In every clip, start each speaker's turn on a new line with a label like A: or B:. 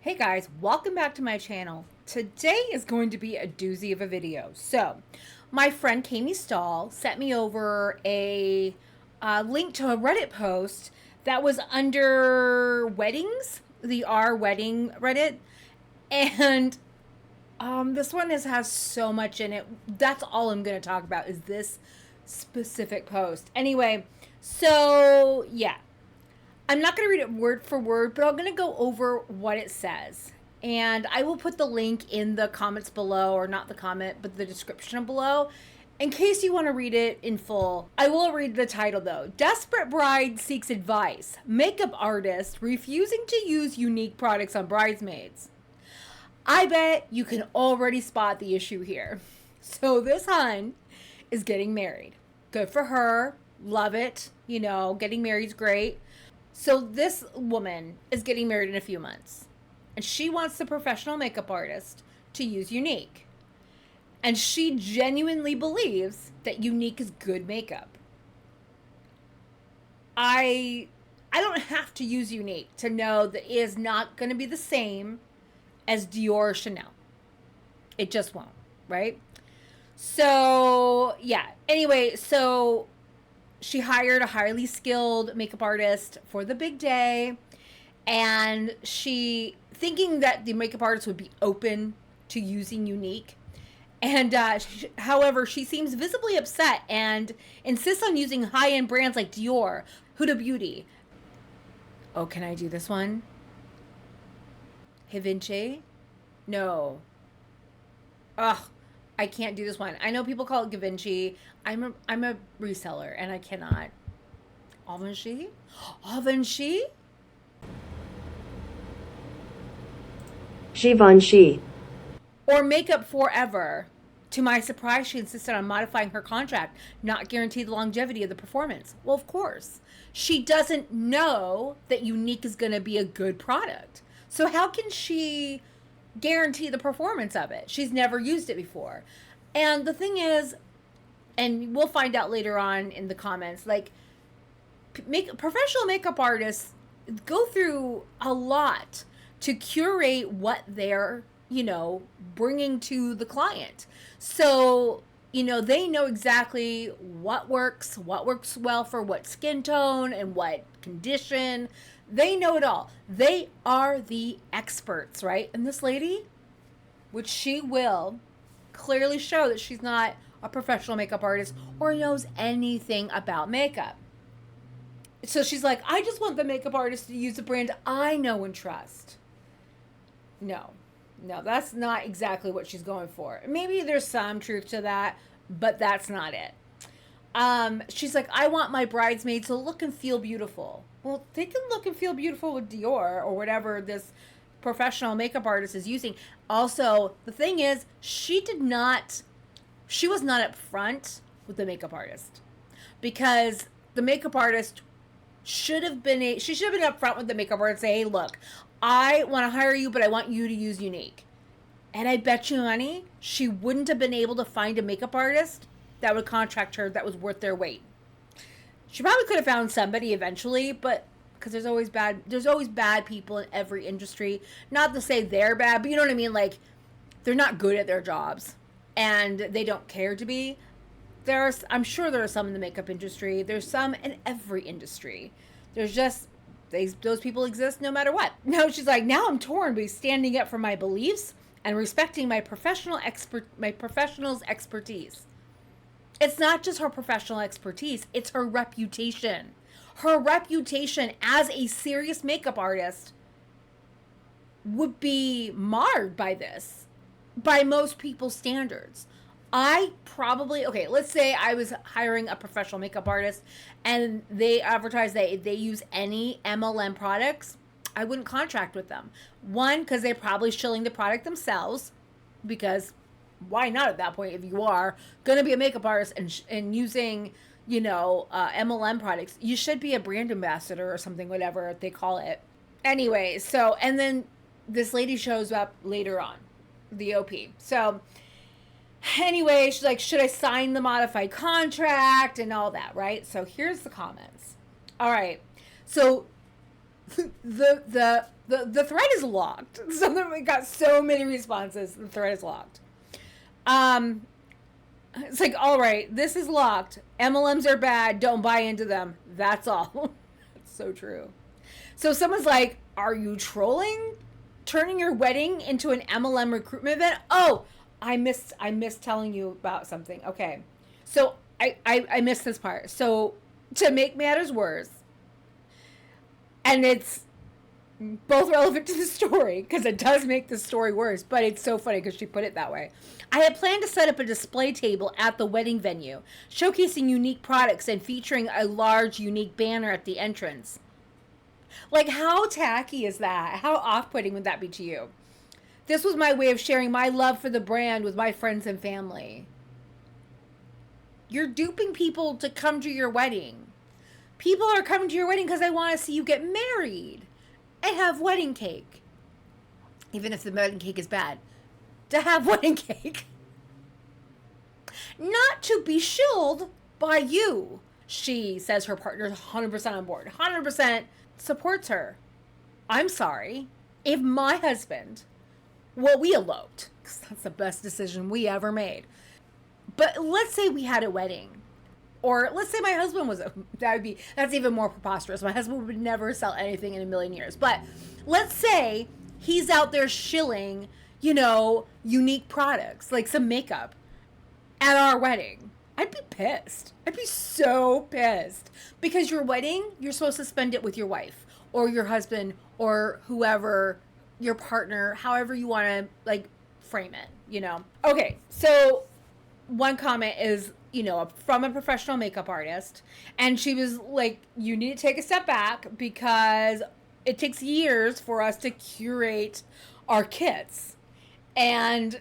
A: Hey guys, welcome back to my channel. Today is going to be a doozy of a video. So, my friend Kami Stahl sent me over a link to a Reddit post that was under weddings, the R wedding Reddit, and this one has so much in it. That's all I'm going to talk about is this specific post. Anyway, so yeah, I'm not going to read it word for word, but I'm going to go over what it says. And I will put the link in the comments below, or not the comment, but the description below, in case you want to read it in full. I will read the title though. Desperate Bride Seeks Advice. Makeup Artist Refusing to Use Unique Products on Bridesmaids. I bet you can already spot the issue here. So this hun is getting married. Good for her. Love it. You know, getting married is great. So this woman is getting married in a few months, and she wants the professional makeup artist to use Unique. And she genuinely believes that Unique is good makeup. I don't have to use Unique to know that it is not going to be the same as Dior or Chanel. It just won't, right? So, yeah. Anyway, so she hired a highly skilled makeup artist for the big day, and she, thinking that the makeup artist would be open to using Unique, and however, she seems visibly upset and insists on using high-end brands like Dior, Huda Beauty. Oh, can I do this one? Givenchy? No. Ugh, I can't do this one. I know people call it Givenchy. I'm a reseller and I cannot. Givenchy? Givenchy?
B: Givenchy.
A: Or Makeup Forever. To my surprise, she insisted on modifying her contract, not guarantee the longevity of the performance. Well, of course. She doesn't know that Unique is going to be a good product. So how can she guarantee the performance of it? She's never used it before. And the thing is, and we'll find out later on in the comments, like, professional makeup artists go through a lot to curate what they're, bringing to the client. So, they know exactly what works well for what skin tone and what condition. They know it all. They are the experts, right? And this lady, which she will clearly show that she's not a professional makeup artist or knows anything about makeup. So she's like, I just want the makeup artist to use a brand I know and trust. No, that's not exactly what she's going for. Maybe there's some truth to that, but that's not it. She's like, I want my bridesmaids to look and feel beautiful. Well, they can look and feel beautiful with Dior or whatever this professional makeup artist is using. Also, the thing is, she was not upfront with the makeup artist, because the makeup artist should have been upfront with the makeup artist and say, hey, look, I want to hire you, but I want you to use Unique. And I bet you money she wouldn't have been able to find a makeup artist that would contract her that was worth their weight. She probably could have found somebody eventually, but because there's always bad people in every industry. Not to say they're bad, but you know what I mean? Like, they're not good at their jobs and they don't care to be. I'm sure there are some in the makeup industry. There's some in every industry. There's just, those people exist no matter what. No, she's like, now I'm torn between standing up for my beliefs and respecting my professional's expertise. It's not just her professional expertise, it's her reputation. Her reputation as a serious makeup artist would be marred by this, by most people's standards. Let's say I was hiring a professional makeup artist and they advertise that they use any MLM products. I wouldn't contract with them. One, because they're probably shilling the product themselves, because why not at that point if you are going to be a makeup artist and using, MLM products? You should be a brand ambassador or something, whatever they call it. Anyway, so, and then this lady shows up later on, the OP. So, anyway, she's like, should I sign the modified contract and all that, right? So here's the comments. All right. So The thread is locked. So we got so many responses. The thread is locked. It's like, all right, this is locked. MLMs are bad. Don't buy into them. That's all. That's so true. So someone's like, are you trolling? Turning your wedding into an MLM recruitment event? Oh, I missed telling you about something. Okay. So I missed this part. So to make matters worse, and it's both relevant to the story because it does make the story worse, but it's so funny because she put it that way. I had planned to set up a display table at the wedding venue, showcasing unique products and featuring a large, unique banner at the entrance. Like, how tacky is that? How off-putting would that be to you? This was my way of sharing my love for the brand with my friends and family. You're duping people to come to your wedding. People are coming to your wedding because they want to see you get married and have wedding cake. Even if the wedding cake is bad. To have wedding cake. Not to be shilled by you. She says her partner's 100% on board. 100% supports her. I'm sorry. If my husband, well, we eloped. Because that's the best decision we ever made. But let's say we had a wedding. Or let's say my husband was, that's even more preposterous. My husband would never sell anything in a million years. But let's say he's out there shilling, unique products, like some makeup at our wedding. I'd be pissed. I'd be so pissed. Because your wedding, you're supposed to spend it with your wife or your husband or whoever, your partner, however you want to frame it, Okay, so one comment is, from a professional makeup artist. And she was like, you need to take a step back because it takes years for us to curate our kits. And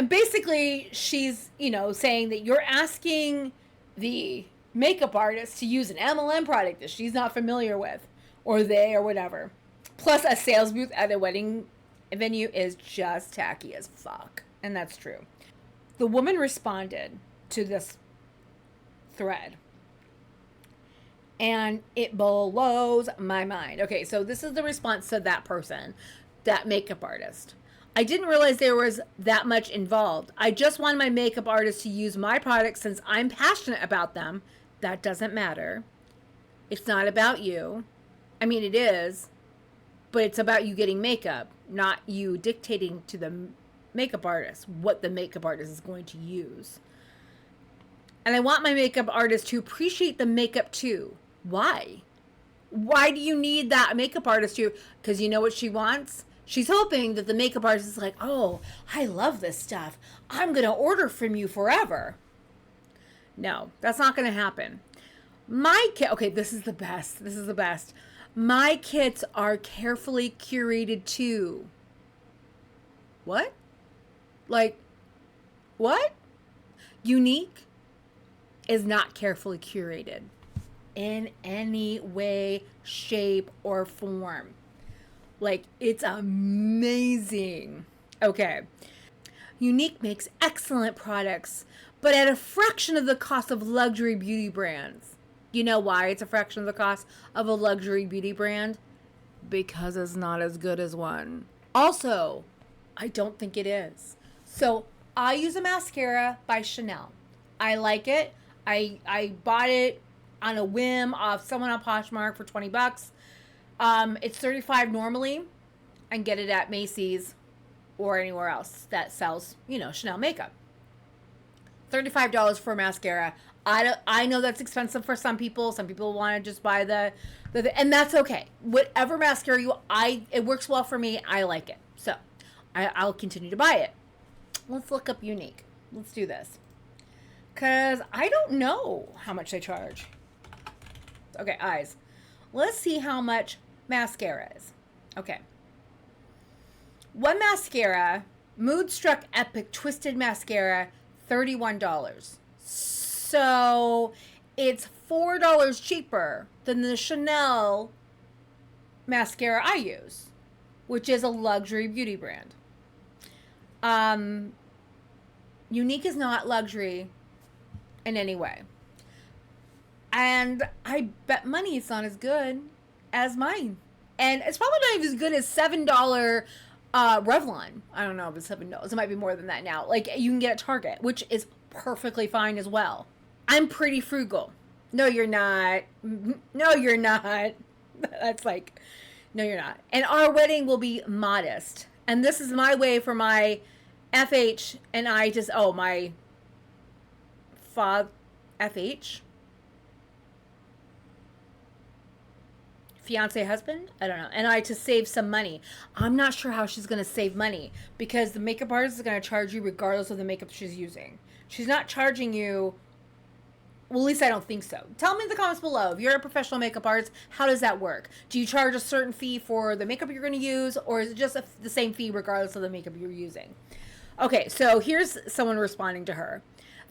A: basically she's, saying that you're asking the makeup artist to use an MLM product that she's not familiar with, or whatever. Plus a sales booth at a wedding venue is just tacky as fuck. And that's true. The woman responded to this thread, and it blows my mind. Okay, so this is the response to that person, that makeup artist. I didn't realize there was that much involved. I just wanted my makeup artist to use my products since I'm passionate about them. That doesn't matter. It's not about you. I mean, it is, but it's about you getting makeup, not you dictating to the makeup artist what the makeup artist is going to use. And I want my makeup artist to appreciate the makeup too. Why? Why do you need that makeup artist to? Because you know what she wants? She's hoping that the makeup artist is like, oh, I love this stuff. I'm going to order from you forever. No, that's not going to happen. Okay, this is the best. This is the best. My kits are carefully curated too. What? What? Unique is not carefully curated in any way, shape, or form. It's amazing. Okay. Unique makes excellent products, but at a fraction of the cost of luxury beauty brands. You know why it's a fraction of the cost of a luxury beauty brand? Because it's not as good as one. Also, I don't think it is. So I use a mascara by Chanel. I like it. I bought it on a whim off someone on Poshmark for $20. It's $35 normally. I can get it at Macy's or anywhere else that sells, Chanel makeup. $35 for a mascara. I know that's expensive for some people. Some people want to just buy the and that's okay. Whatever mascara it works well for me. I like it. So I'll continue to buy it. Let's look up Unique. Let's do this. Because I don't know how much they charge. Okay, eyes. Let's see how much mascara is. Okay. One mascara, Moodstruck Epic Twisted Mascara, $31. So it's $4 cheaper than the Chanel mascara I use, which is a luxury beauty brand. Unique is not luxury in any way. And I bet money it's not as good. as mine. And it's probably not even as good as $7 Revlon. I don't know if it's $7. It might be more than that now. Like, you can get at Target, which is perfectly fine as well. I'm pretty frugal. No, you're not. No, you're not. That's like, no, you're not. And our wedding will be modest. And this is my way for my FH and I just, oh, my FH? Fiance husband, I don't know, and I to save some money. I'm not sure how she's going to save money because the makeup artist is going to charge you regardless of the makeup she's using. She's not charging you, well, at least I don't think so. Tell me in the comments below, if you're a professional makeup artist, how does that work? Do you charge a certain fee for the makeup you're going to use, or is it just the same fee regardless of the makeup you're using? Okay, so here's someone responding to her.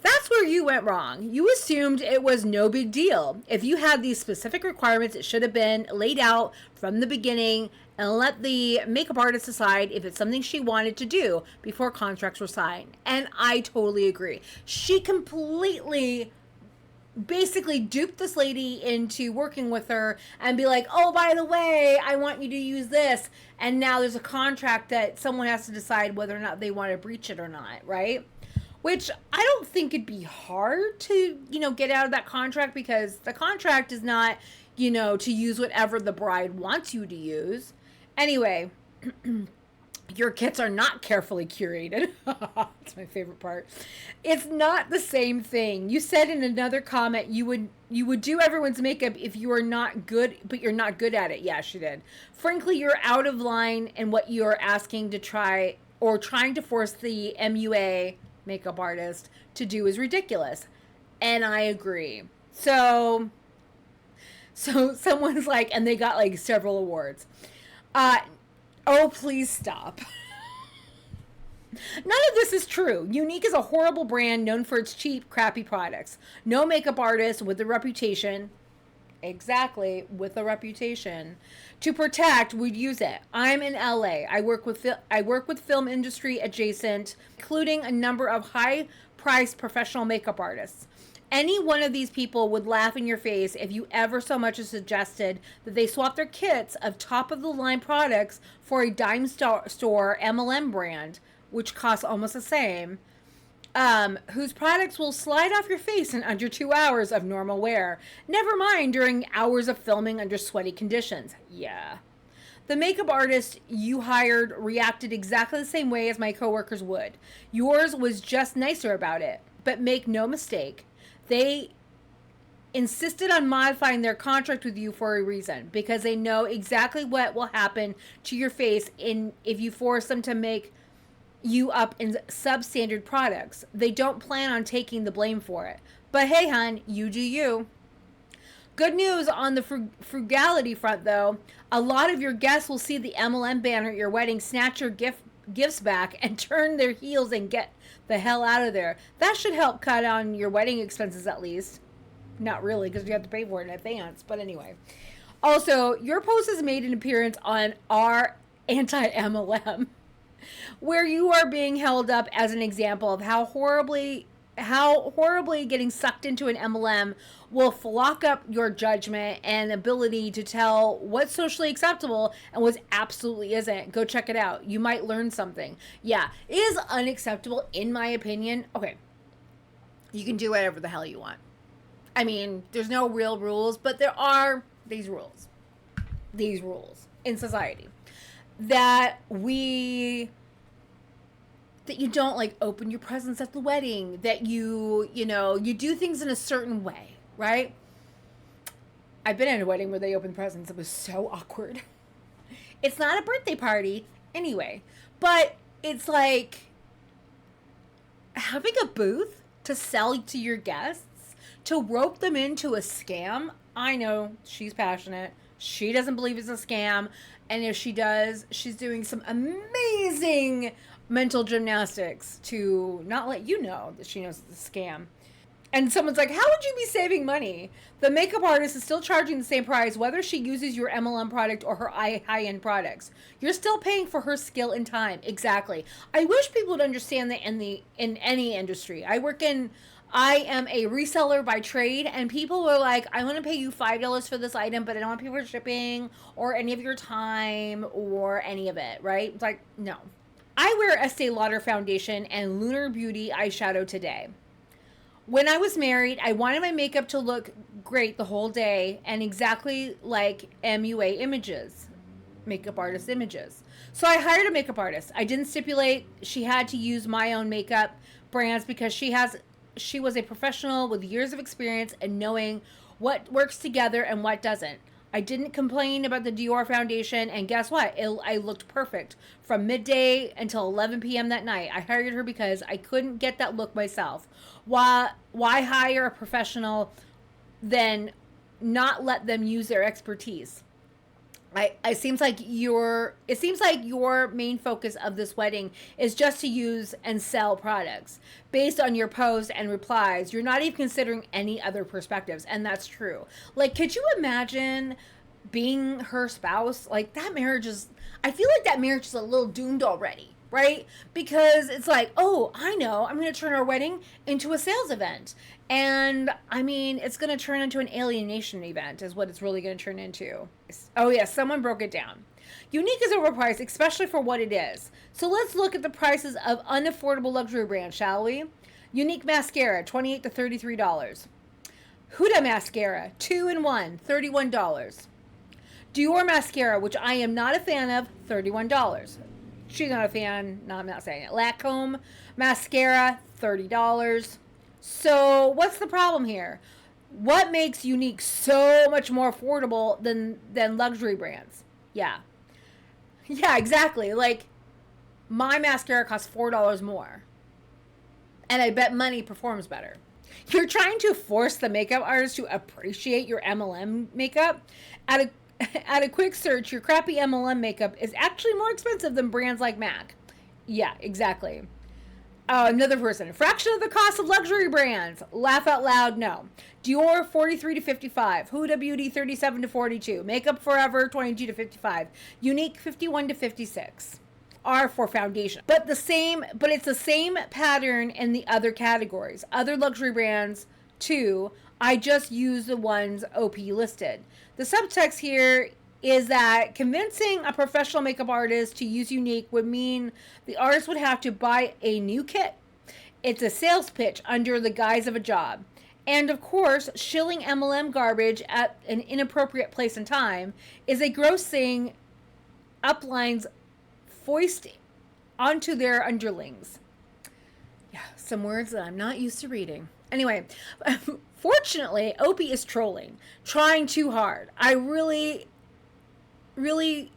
A: That's where you went wrong. You assumed it was no big deal. If you had these specific requirements, it should have been laid out from the beginning and let the makeup artist decide if it's something she wanted to do before contracts were signed. And I totally agree. She completely basically duped this lady into working with her and be like, oh, by the way, I want you to use this. And now there's a contract that someone has to decide whether or not they want to breach it or not, right? Which I don't think it'd be hard to, get out of that contract because the contract is not, to use whatever the bride wants you to use. Anyway, your kits are not carefully curated. That's my favorite part. It's not the same thing. You said in another comment you would do everyone's makeup if you are not good, but you're not good at it. Yeah, she did. Frankly, you're out of line in what you're asking to try or trying to force the MUA makeup artist to do is ridiculous. And I agree. So someone's like, and they got like several awards. Oh, please stop. None of this is true. Unique is a horrible brand known for its cheap, crappy products. No makeup artist with a reputation, exactly, with a reputation, to protect would use it. I'm in LA. I work with film industry adjacent, including a number of high-priced professional makeup artists. Any one of these people would laugh in your face if you ever so much as suggested that they swap their kits of top-of-the-line products for a dime store MLM brand, which costs almost the same, whose products will slide off your face in under 2 hours of normal wear. Never mind during hours of filming under sweaty conditions. Yeah. The makeup artist you hired reacted exactly the same way as my coworkers would. Yours was just nicer about it. But make no mistake, they insisted on modifying their contract with you for a reason, because they know exactly what will happen to your face if you force them to make you up in substandard products. They don't plan on taking the blame for it. But hey, hon, you do you. Good news on the frugality front, though. A lot of your guests will see the MLM banner at your wedding, snatch your gifts back, and turn their heels and get the hell out of there. That should help cut on your wedding expenses at least. Not really, because you have to pay for it in advance. But anyway. Also, your post has made an appearance on our anti-MLM, where you are being held up as an example of how horribly getting sucked into an MLM will flock up your judgment and ability to tell what's socially acceptable and what absolutely isn't. Go check it out. You might learn something. Yeah, it is unacceptable in my opinion. Okay, you can do whatever the hell you want. I mean, there's no real rules, but there are these rules in society that you don't like open your presents at the wedding, that you do things in a certain way, right? I've been at a wedding where they opened presents. It was so awkward. It's not a birthday party anyway, but it's like having a booth to sell to your guests, to rope them into a scam. I know she's passionate. She doesn't believe it's a scam. And if she does, she's doing some amazing mental gymnastics to not let you know that she knows it's a scam. And someone's like, how would you be saving money? The makeup artist is still charging the same price whether she uses your MLM product or her high-end products. You're still paying for her skill and time. Exactly. I wish people would understand that in any industry. I work in I am a reseller by trade, and people were like, I want to pay you $5 for this item, but I don't want to pay for shipping or any of your time or any of it, right? It's like, no. I wear Estee Lauder foundation and Lunar Beauty eyeshadow today. When I was married, I wanted my makeup to look great the whole day and exactly like MUA images, makeup artist images. So I hired a makeup artist. I didn't stipulate she had to use my own makeup brands because she was a professional with years of experience and knowing what works together and what doesn't. I didn't complain about the Dior foundation, and guess what? I looked perfect from midday until 11 p.m. that night. I hired her because I couldn't get that look myself. Why hire a professional than not let them use their expertise? It seems like your main focus of this wedding is just to use and sell products based on your posts and replies. You're not even considering any other perspectives, and that's true. Like, could you imagine being her spouse? Like, that marriage is, I feel like that marriage is a little doomed already, right? Because it's like, oh, I know, I'm going to turn our wedding into a sales event. And I mean, it's going to turn into an alienation event is what it's really going to turn into. Oh yeah, someone broke it down. Unique is overpriced, especially for what it is. So let's look at the prices of unaffordable luxury brands, shall we? Unique mascara, $28 to $33. Huda mascara, 2-in-1, $31. Dior mascara, which I am not a fan of, $31. She's not a fan, no, I'm not saying it. Lancome mascara, $30. So what's the problem here? What makes Unique so much more affordable than luxury brands? Yeah, exactly. Like, my mascara costs $4 more, and I bet money performs better. You're trying to force the makeup artist to appreciate your MLM makeup. At a quick search, your crappy MLM makeup is actually more expensive than brands like MAC. Yeah, exactly. Another person. A fraction of the cost of luxury brands. Laugh out loud, no. Dior, 43 to 55. Huda Beauty, 37 to 42. Makeup Forever, 22 to 55. Unique, 51 to 56. Are for foundation. But it's the same pattern in the other categories. Other luxury brands, too. I just use the ones OP listed. The subtext here is that convincing a professional makeup artist to use Unique would mean the artist would have to buy a new kit. It's a sales pitch under the guise of a job. And of course, shilling MLM garbage at an inappropriate place and time is a gross thing uplines foist onto their underlings. Yeah, some words that I'm not used to reading. Anyway, fortunately, Opie is trolling, trying too hard. I really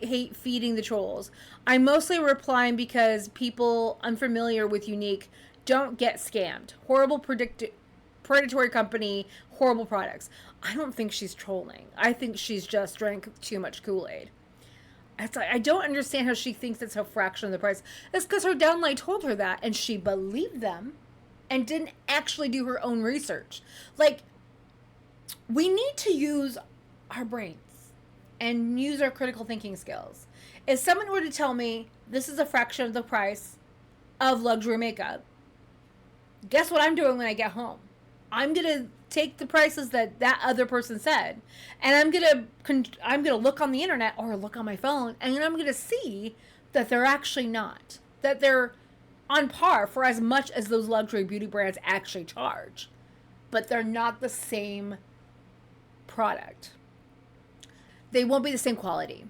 A: hate feeding the trolls. I'm mostly replying because people unfamiliar with Unique don't get scammed. Horrible predatory company, horrible products. I don't think she's trolling. I think she's just drank too much Kool-Aid. I don't understand how she thinks it's a fraction of the price. It's because her downline told her that, and she believed them and didn't actually do her own research. Like, we need to use our brains and use our critical thinking skills. If someone were to tell me this is a fraction of the price of luxury makeup, guess what I'm doing when I get home? I'm going to take the prices that other person said, and I'm going to look on the internet or look on my phone, and I'm going to see that they're actually not. That they're on par for as much as those luxury beauty brands actually charge. But they're not the same product. They won't be the same quality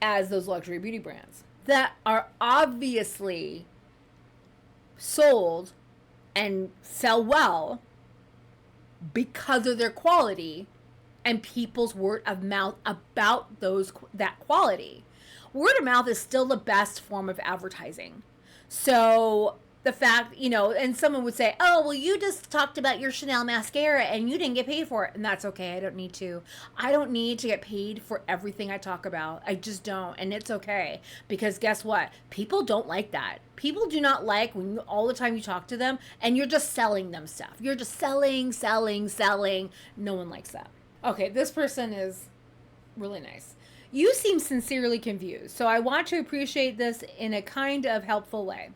A: as those luxury beauty brands that are obviously sold and sell well because of their quality and people's word of mouth about that quality. Word of mouth is still the best form of advertising. So the fact, and someone would say, oh, well, you just talked about your Chanel mascara and you didn't get paid for it. And that's okay. I don't need to. I don't need to get paid for everything I talk about. I just don't. And it's okay. Because guess what? People don't like that. People do not like when all the time you talk to them and you're just selling them stuff. You're just selling. No one likes that. Okay, this person is really nice. You seem sincerely confused, so I want to appreciate this in a kind of helpful way.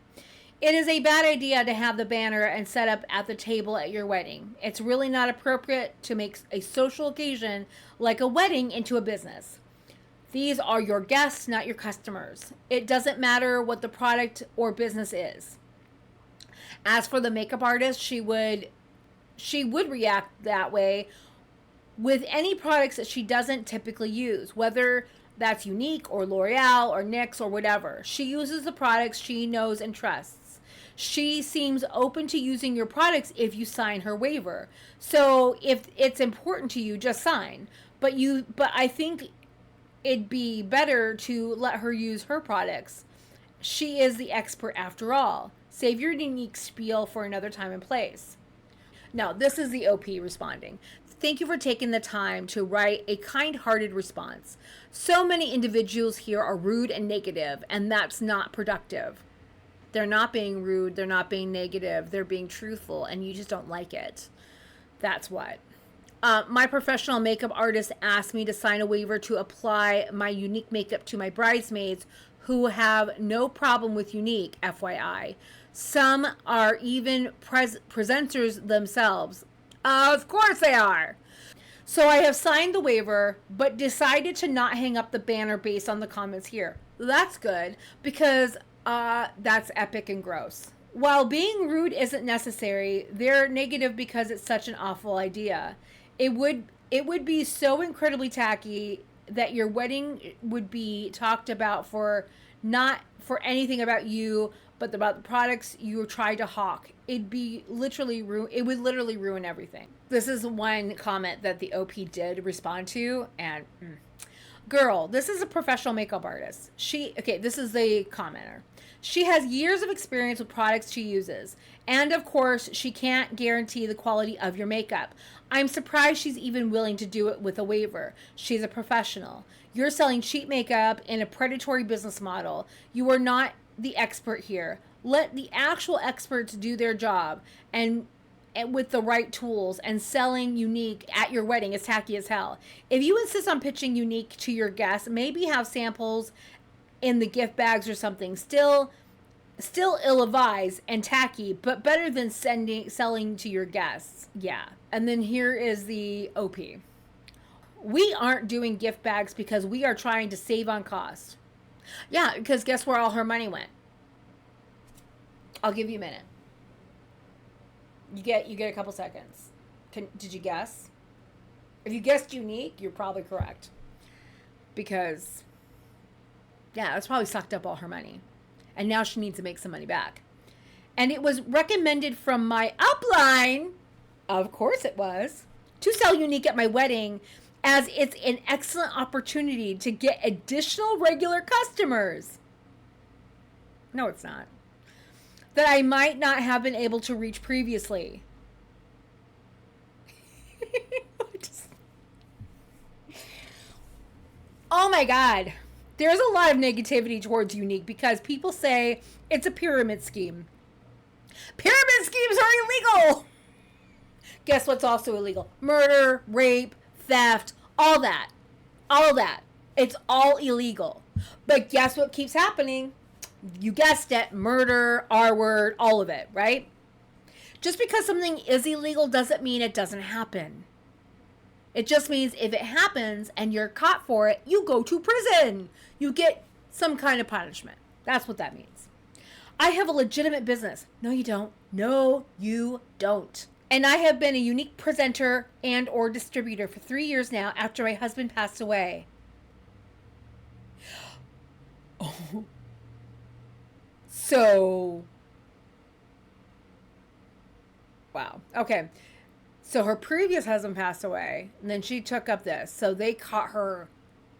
A: It is a bad idea to have the banner and set up at the table at your wedding. It's really not appropriate to make a social occasion like a wedding into a business. These are your guests, not your customers. It doesn't matter what the product or business is. As for the makeup artist, she would react that way with any products that she doesn't typically use, whether that's Unique or L'Oreal or NYX or whatever. She uses the products she knows and trusts. She seems open to using your products if you sign her waiver. So if it's important to you, just sign. But I think it'd be better to let her use her products. She is the expert after all. Save your Unique spiel for another time and place. Now, this is the OP responding. Thank you for taking the time to write a kind-hearted response. So many individuals here are rude and negative, and that's not productive. They're not being rude, they're not being negative, they're being truthful, and you just don't like it. That's what. My professional makeup artist asked me to sign a waiver to apply my Unique makeup to my bridesmaids who have no problem with Unique, FYI. Some are even presenters themselves. Of course they are. So I have signed the waiver, but decided to not hang up the banner based on the comments here. That's good, because that's epic and gross. While being rude isn't necessary, they're negative because it's such an awful idea. It would be so incredibly tacky that your wedding would be talked about for not for anything about you, but about the products you try to hawk. It would literally ruin everything. This is one comment that the OP did respond to, and girl, this is a professional makeup artist. This is the commenter. She has years of experience with products she uses. And of course, she can't guarantee the quality of your makeup. I'm surprised she's even willing to do it with a waiver. She's a professional. You're selling cheap makeup in a predatory business model. You are not the expert here. Let the actual experts do their job, and with the right tools, and selling Unique at your wedding is tacky as hell. If you insist on pitching Unique to your guests, maybe have samples in the gift bags or something. Still ill-advised and tacky, but better than selling to your guests. Yeah. And then here is the OP. We aren't doing gift bags because we are trying to save on cost. Yeah, because guess where all her money went? I'll give you a minute. You get a couple seconds. Did you guess? If you guessed Unique, you're probably correct. Because yeah, that's probably sucked up all her money. And now she needs to make some money back. And it was recommended from my upline, of course it was, to sell Unique at my wedding, as it's an excellent opportunity to get additional regular customers. No, it's not. That I might not have been able to reach previously. Oh my God. There's a lot of negativity towards Unique because people say it's a pyramid scheme. Pyramid schemes are illegal. Guess what's also illegal? Murder, rape, theft, all that. All of that. It's all illegal. But guess what keeps happening? You guessed it. Murder, R-word, all of it, right? Just because something is illegal doesn't mean it doesn't happen. It just means if it happens and you're caught for it, you go to prison. You get some kind of punishment. That's what that means. I have a legitimate business. No, you don't. No, you don't. And I have been a Unique presenter and or distributor for 3 years now after my husband passed away. Oh. So, wow. Okay. So her previous husband passed away, and then she took up this. So they caught her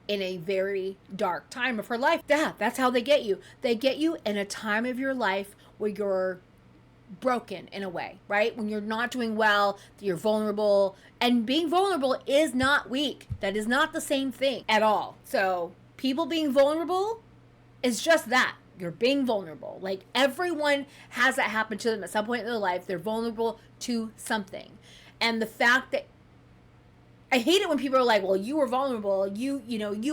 A: in a very dark time of her life. Yeah, that's how they get you. They get you in a time of your life where you're broken in a way, right? When you're not doing well, you're vulnerable. And being vulnerable is not weak. That is not the same thing at all. So people being vulnerable is just that. You're being vulnerable. Like everyone has that happen to them at some point in their life. They're vulnerable to something. And the fact that I hate it when people are like, well, you were vulnerable. You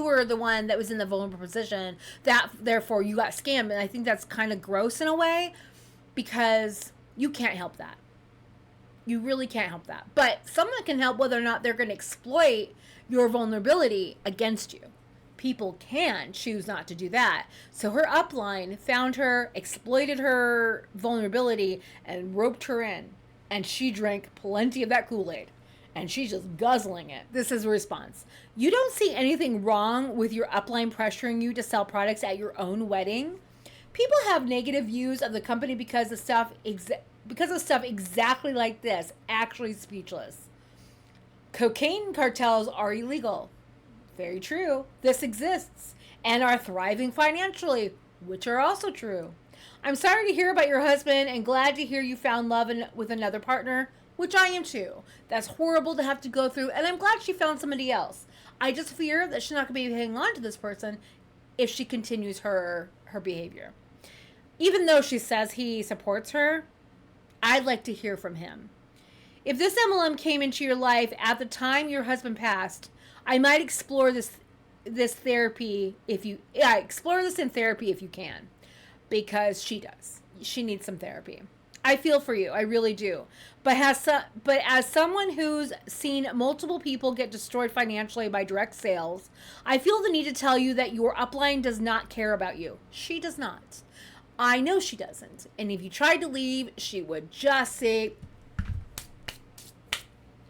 A: were the one that was in the vulnerable position. That therefore you got scammed. And I think that's kind of gross in a way. because you can't help that. You really can't help that. But someone can help whether or not they're going to exploit your vulnerability against you. People can choose not to do that. So her upline found her, exploited her vulnerability, and roped her in. And she drank plenty of that Kool-Aid. And she's just guzzling it. This is a response. You don't see anything wrong with your upline pressuring you to sell products at your own wedding. People have negative views of the company because of stuff exactly like this. Actually speechless. Cocaine cartels are illegal. Very true. This exists and are thriving financially, which are also true. I'm sorry to hear about your husband and glad to hear you found love with another partner, which I am too. That's horrible to have to go through, and I'm glad she found somebody else. I just fear that she's not going to be hanging on to this person if she continues her behavior. Even though she says he supports her, I'd like to hear from him. If this MLM came into your life at the time your husband passed, I might explore this therapy explore this in therapy if you can, because she does. She needs some therapy. I feel for you, I really do. But as someone who's seen multiple people get destroyed financially by direct sales, I feel the need to tell you that your upline does not care about you. She does not. I know she doesn't. And if you tried to leave, she would just say,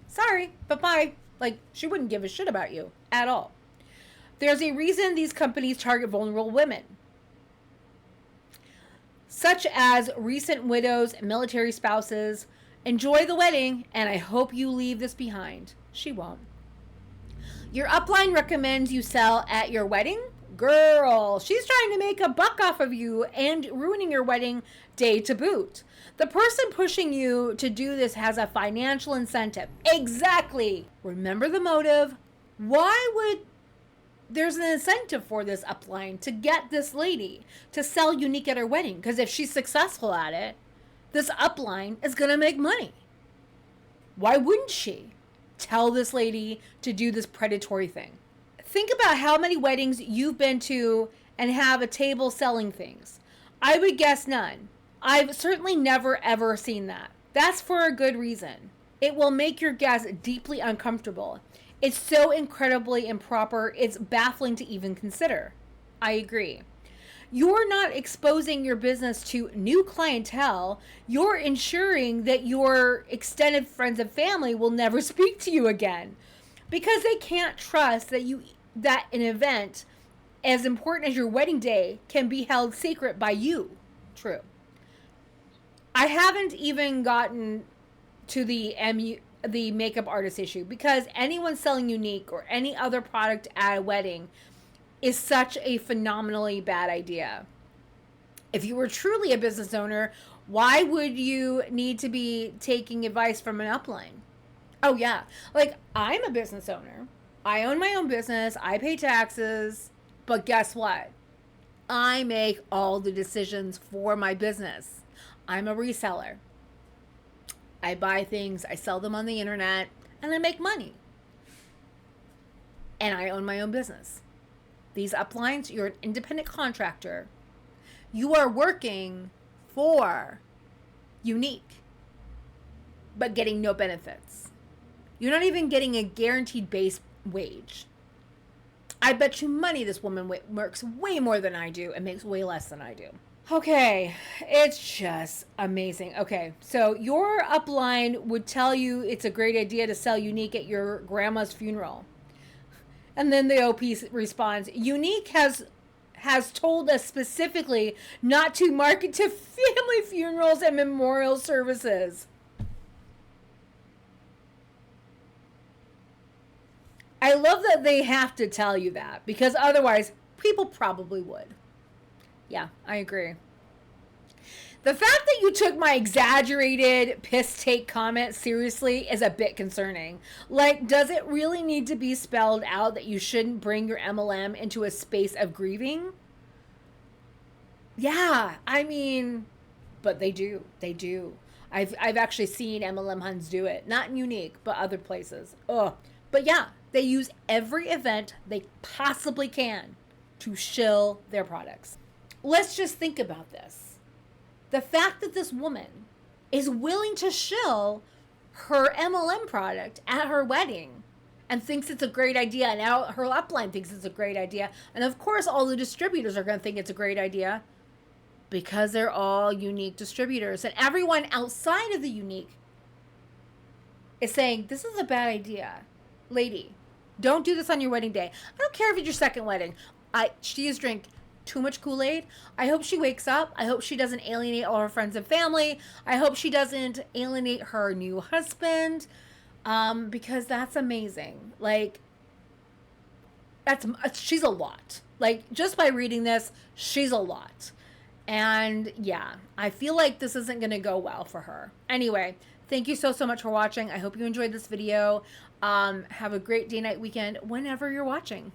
A: sorry, bye-bye. Like, she wouldn't give a shit about you at all. There's a reason these companies target vulnerable women, such as recent widows and military spouses. Enjoy the wedding, and I hope you leave this behind. She won't. Your upline recommends you sell at your wedding? Girl, she's trying to make a buck off of you and ruining your wedding day to boot. The person pushing you to do this has a financial incentive. Exactly. Remember the motive. Why would there's an incentive for this upline to get this lady to sell unique at her wedding? Because if she's successful at it, this upline is going to make money. Why wouldn't she tell this lady to do this predatory thing? Think about how many weddings you've been to and have a table selling things. I would guess none. I've certainly never ever seen that. That's for a good reason. It will make your guests deeply uncomfortable. It's so incredibly improper, it's baffling to even consider. I agree. You're not exposing your business to new clientele. You're ensuring that your extended friends and family will never speak to you again, because they can't trust that an event as important as your wedding day can be held secret by you. True. I haven't even gotten to the makeup artist issue, because anyone selling unique or any other product at a wedding is such a phenomenally bad idea. If you were truly a business owner, why would you need to be taking advice from an upline? Oh yeah, like, I'm a business owner. I own my own business. I pay taxes. But guess what? I make all the decisions for my business. I'm a reseller. I buy things, I sell them on the internet, and I make money. And I own my own business. These uplines, you're an independent contractor. You are working for Unique, but getting no benefits. You're not even getting a guaranteed base wage. I bet you money this woman works way more than I do and makes way less than I do. Okay, it's just amazing. Okay, so your upline would tell you it's a great idea to sell Unique at your grandma's funeral. And then the OP responds, Unique has told us specifically not to market to family funerals and memorial services. I love that they have to tell you that, because otherwise people probably would. Yeah, I agree. The fact that you took my exaggerated piss take comment seriously is a bit concerning. Like, does it really need to be spelled out that you shouldn't bring your MLM into a space of grieving? Yeah, I mean, but they do. They do. I've actually seen MLM Huns do it. Not in Unique, but other places. Ugh. But yeah, they use every event they possibly can to shill their products. Let's just think about this. The fact that this woman is willing to shill her MLM product at her wedding and thinks it's a great idea, and now her upline thinks it's a great idea, and of course all the distributors are going to think it's a great idea because they're all unique distributors, and everyone outside of the unique is saying this is a bad idea. Lady, don't do this on your wedding day. I don't care if it's your second wedding. She has drank too much Kool-Aid. I hope she wakes up. I hope she doesn't alienate all her friends and family. I hope she doesn't alienate her new husband, because that's amazing. Like, she's a lot. Like, just by reading this, she's a lot. And yeah, I feel like this isn't going to go well for her. Anyway, thank you so much for watching. I hope you enjoyed this video. Have a great day, night, weekend, whenever you're watching.